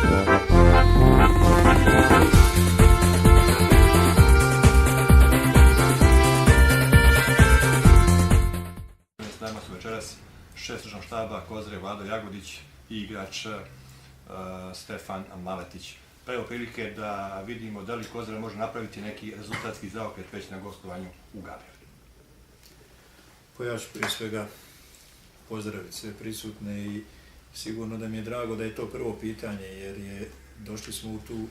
S nama su večeras šef stručnog štaba Kozare Vlado Jagodić i igrač Stefan Maletić. Pa evo prilike da vidimo da li Kozara može napraviti neki rezultatski zaokret već na gostovanju u Gabeli. Pa ja ću prije svega pozdraviti sve prisutne i sigurno da mi je drago da je to prvo pitanje, jer došli smo u tu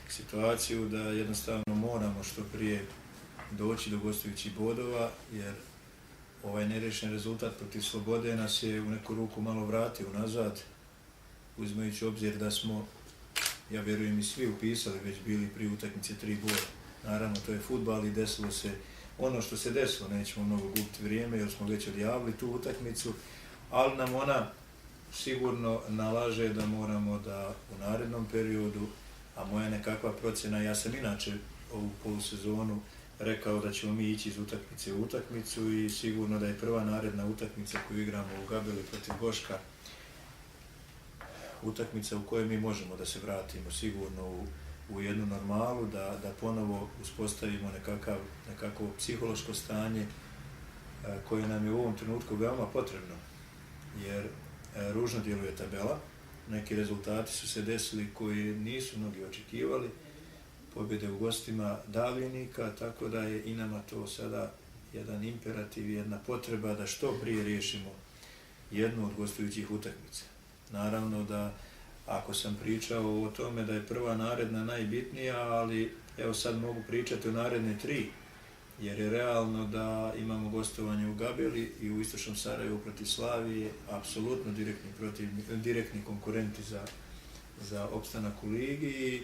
situaciju da jednostavno moramo što prije doći do gostujućih bodova, jer ovaj nerešen rezultat protiv Slobode nas je u neku ruku malo vratio nazad, uzimajući obzir da smo, ja vjerujem i svi upisali, već bili pri utakmici 3 boda. Naravno, to je fudbal i desilo se ono što se desilo, nećemo mnogo gubiti vrijeme jer smo već odjavili tu utakmicu, ali nam ona sigurno nalaže da moramo da u narednom periodu, a moja nekakva procjena, ja sam inače ovu polusezonu rekao da ćemo mi ići iz utakmice u utakmicu i sigurno da je prva naredna utakmica koju igramo u Gabeli protiv Goška utakmica u kojoj mi možemo da se vratimo sigurno u jednu normalu, da ponovo uspostavimo nekako psihološko stanje koje nam je u ovom trenutku veoma potrebno, jer ružno djeluje tabela, neki rezultati su se desili koji nisu mnogi očekivali, pobjede u gostima davljenika, tako da je i nama to sada jedan imperativ, jedna potreba da što prije riješimo jednu od gostujućih utakmica. Naravno da ako sam pričao o tome da je prva naredna najbitnija, ali evo sad mogu pričati o naredne 3, jer je realno da imamo gostovanje u Gabeli i u Istočnom Sarajevu protiv Slavije, apsolutno direktni konkurenti za opstanak u ligi i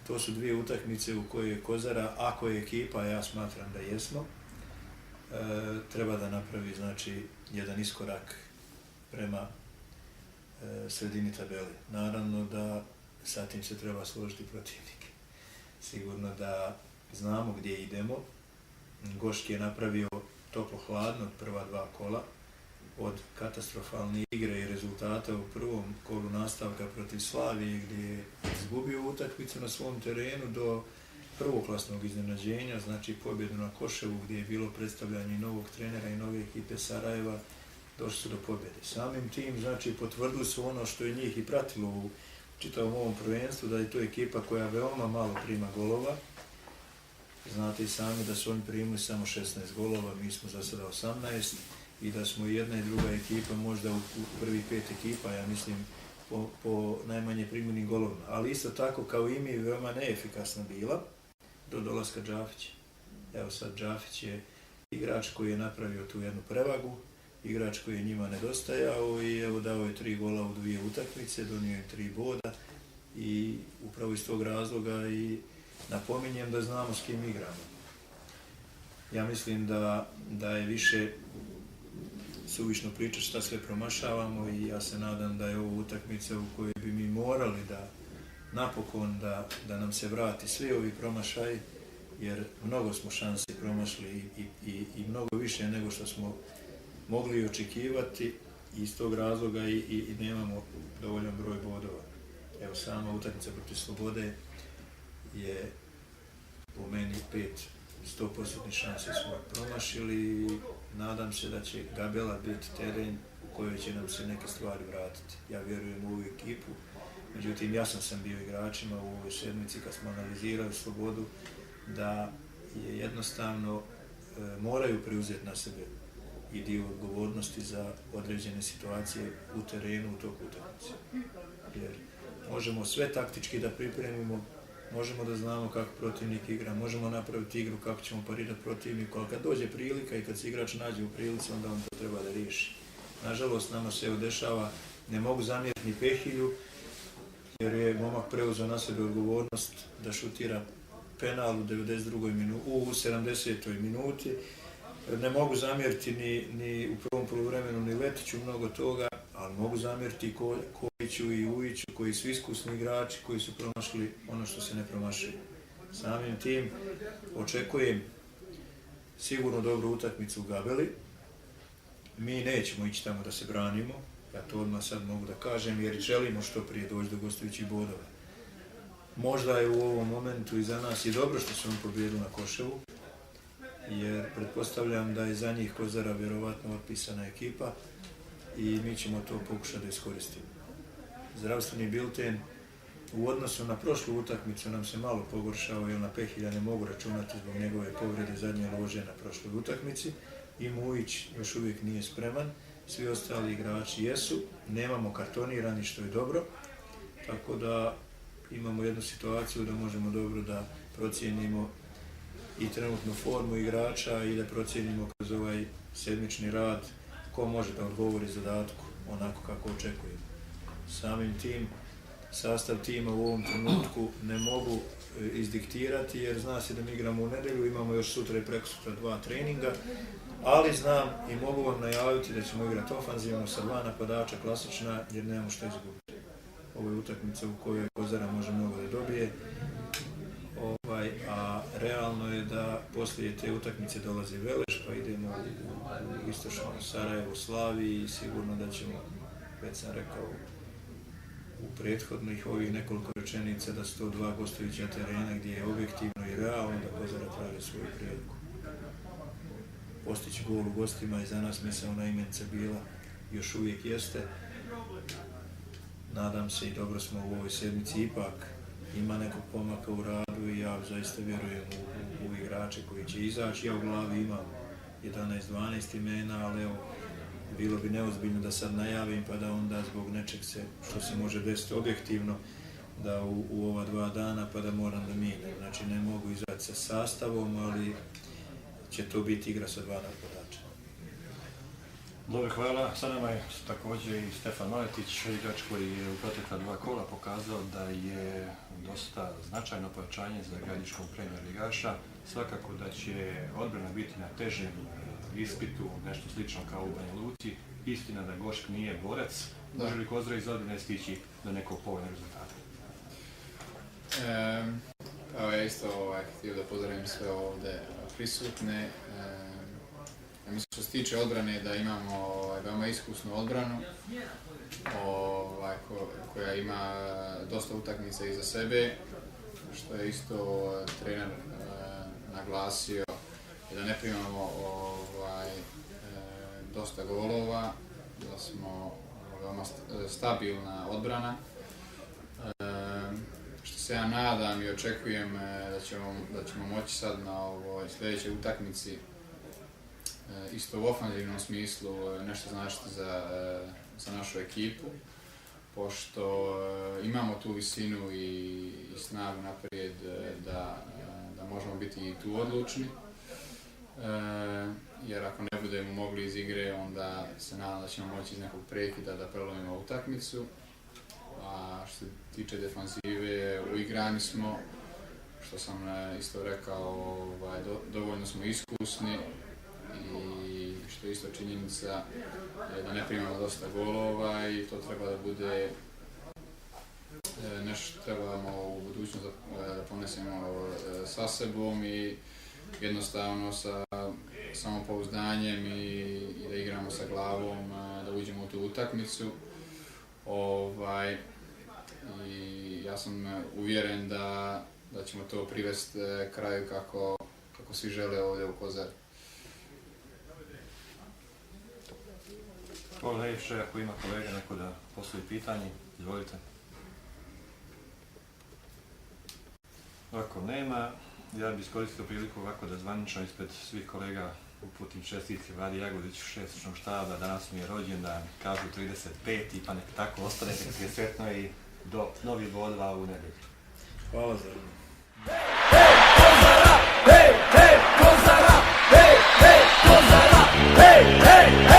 to su 2 utakmice u kojoj je Kozara, ako je ekipa, ja smatram da jesmo, treba da napravi znači jedan iskorak prema sredini tabele. Naravno da sa tim se treba složiti protivnik. Sigurno da znamo gdje idemo. Goški je napravio toplo-hladno od prva 2 kola, od katastrofalne igre i rezultata u prvom kolu nastavka protiv Slavije gdje je izgubio utakmicu na svom terenu do prvoklasnog iznenađenja, znači pobjedu na Koševu gdje je bilo predstavljanje novog trenera i nove ekipe Sarajeva, došli su do pobjede. Samim tim, znači, potvrdili su ono što je njih i pratilo u čitavom ovom prvenstvu, da je to ekipa koja veoma malo prima golova. Znate i sami da su oni primili samo 16 golova, mi smo za sada 18 i da smo i jedna i druga ekipa možda u prvih 5 ekipa, ja mislim, po najmanje primljenim golovima. Ali isto tako kao i mi veoma neefikasna bila do dolaska Džafića. Evo sad Džafić je igrač koji je napravio tu jednu prevagu, igrač koji je njima nedostajao i evo dao je 3 gola u 2 utakmice, donio je 3 boda i upravo iz tog razloga i napominjem da znamo s kim igramo. Ja mislim da je više suvišno pričati šta sve promašavamo i ja se nadam da je ovo utakmica u kojoj bi mi morali da napokon da nam se vrati svi ovi promašaji, jer mnogo smo šansi promašli i mnogo više nego što smo mogli očekivati i iz tog razloga i nemamo dovoljan broj bodova. Evo sama utakmica protiv Slobode je po meni 100% šanse smo promašili i nadam se da će Gabela biti teren u kojoj će nam se neke stvari vratiti. Ja vjerujem u ovu ekipu, međutim ja sam bio igračima u ovoj sedmici kad smo analizirali Slobodu da je jednostavno moraju preuzeti na sebe i dio odgovornosti za određene situacije u terenu u toku utakmice. Jer možemo sve taktički da pripremimo, možemo da znamo kako protivnik igra, možemo napraviti igru kako ćemo parirati protivniku, ali kad dođe prilika i kad se igrač nađe u prilici, onda on to treba da riješi. Nažalost, nama se dešava, ne mogu zamjeriti ni Pehilju, jer je momak preuzeo na sebe odgovornost da šutira penal u 70. minuti. Ne mogu zamjeriti ni u prvom poluvremenu ni Letiću mnogo toga, ali mogu zamjeriti i Kojiću i Ujiću koji su iskusni igrači koji su promašili ono što se ne promašuje. Samim tim očekujem sigurno dobru utakmicu u Gabeli. Mi nećemo ići tamo da se branimo, ja to odmah sad mogu da kažem, jer želimo što prije doći do gostujućih bodova. Možda je u ovom momentu i za nas i dobro što su oni pobijedili na Koševu, jer pretpostavljam da je za njih Kozara vjerovatno otpisana ekipa i mi ćemo to pokušati da iskoristimo. Zdravstveni bilten u odnosu na prošlu utakmicu nam se malo pogoršao, jer na Pehilja ne mogu računati zbog njegove povrede zadnje lože na prošloj utakmici i Mujić još uvijek nije spreman, svi ostali igrači jesu, nemamo kartonirani što je dobro, tako da imamo jednu situaciju da možemo dobro da procijenimo i trenutnu formu igrača i da procijenimo kroz ovaj sedmični rad ko može da odgovori zadatku onako kako očekujemo. Samim tim, sastav tima u ovom trenutku ne mogu izdiktirati jer zna se da mi igramo u nedjelju, imamo još sutra i prekosutra 2 treninga, ali znam i mogu vam najaviti da ćemo igrati ofanzivno sa 2 napadača klasična jer nemamo što izgubiti. Ovo je utakmica u kojoj Kozara može mnogo da dobije, a realno je da poslije te utakmice dolazi Veleš, pa idemo u istočno Sarajevo, Slaviji i sigurno da ćemo, već sam rekao u prethodnih ovih nekoliko rečenica, da su to 2 gostujuća terena gdje je objektivno i realno da Kozara traži svoju priliku. Postići gol u gostima je za nas misaona imenica bila, još uvijek jeste. Nadam se i dobro smo u ovoj sedmici, ipak ima nekog pomaka u radu i ja zaista vjerujem u igrače koji će izaći. Ja u glavi imam 11-12 imena, ali evo, bilo bi neozbiljno da sad najavim pa da onda zbog nečeg što se može desiti objektivno, da u ova 2 dana pa da moram da mijenjam. Znači ne mogu izaći sa sastavom, ali će to biti igra sa 2 napadača. Dobro, hvala. Sa nama je također i Stefan Maletić, igrač koji je u protekla 2 kola pokazao da je dosta značajno pojačanje za Gradiškog premier ligaša. Svakako da će odbrana biti na težem ispitu, nešto slično kao u Banja Luci. Istina da Gošk nije borac. Može li Kozara iz odbrane stići do nekog povoljnog rezultata? Ja isto htio da pozdravim sve ovdje prisutne. Mislim što se tiče odbrane da imamo veoma iskusnu odbranu koja ima dosta utakmica iza sebe, što je isto trener naglasio da ne primamo dosta golova, da smo veoma stabilna odbrana. Što se ja nadam i očekujem da ćemo moći sad na ovoj sljedećoj utakmici isto u ofanzivnom smislu nešto značiti za našu ekipu, pošto imamo tu visinu i snagu naprijed da možemo biti i tu odlučni. Jer ako ne budemo mogli iz igre, onda se nadam da ćemo moći iz nekog prekida da prelomimo utakmicu. A što se tiče defanzive, uigrani smo, što sam isto rekao, dovoljno smo iskusni i što je isto činjenica da ne primamo dosta golova i to treba da bude nešto trebamo u budućnosti da ponesemo sa sebom i jednostavno sa samopouzdanjem i da igramo sa glavom, da uđemo u tu utakmicu. I ja sam uvjeren da ćemo to privesti kraju kako svi žele ovdje u Kozari. Hvala najviše, ako ima kolega neko da postavi pitanje, izvolite. Ako nema, ja bih iskoristio priliku ovako da zvanično ispred svih kolega uputim čestitke Vladi Jagodiću, šestičnog štaba, danas mi je rođendan, kažu 35. pa nek tako ostane, nek je sretno i do novih bodova u nedjelju. Hvala za Kozara! Hey, hey, Kozara! Hey, hey, Kozara! Hey, hey, hey!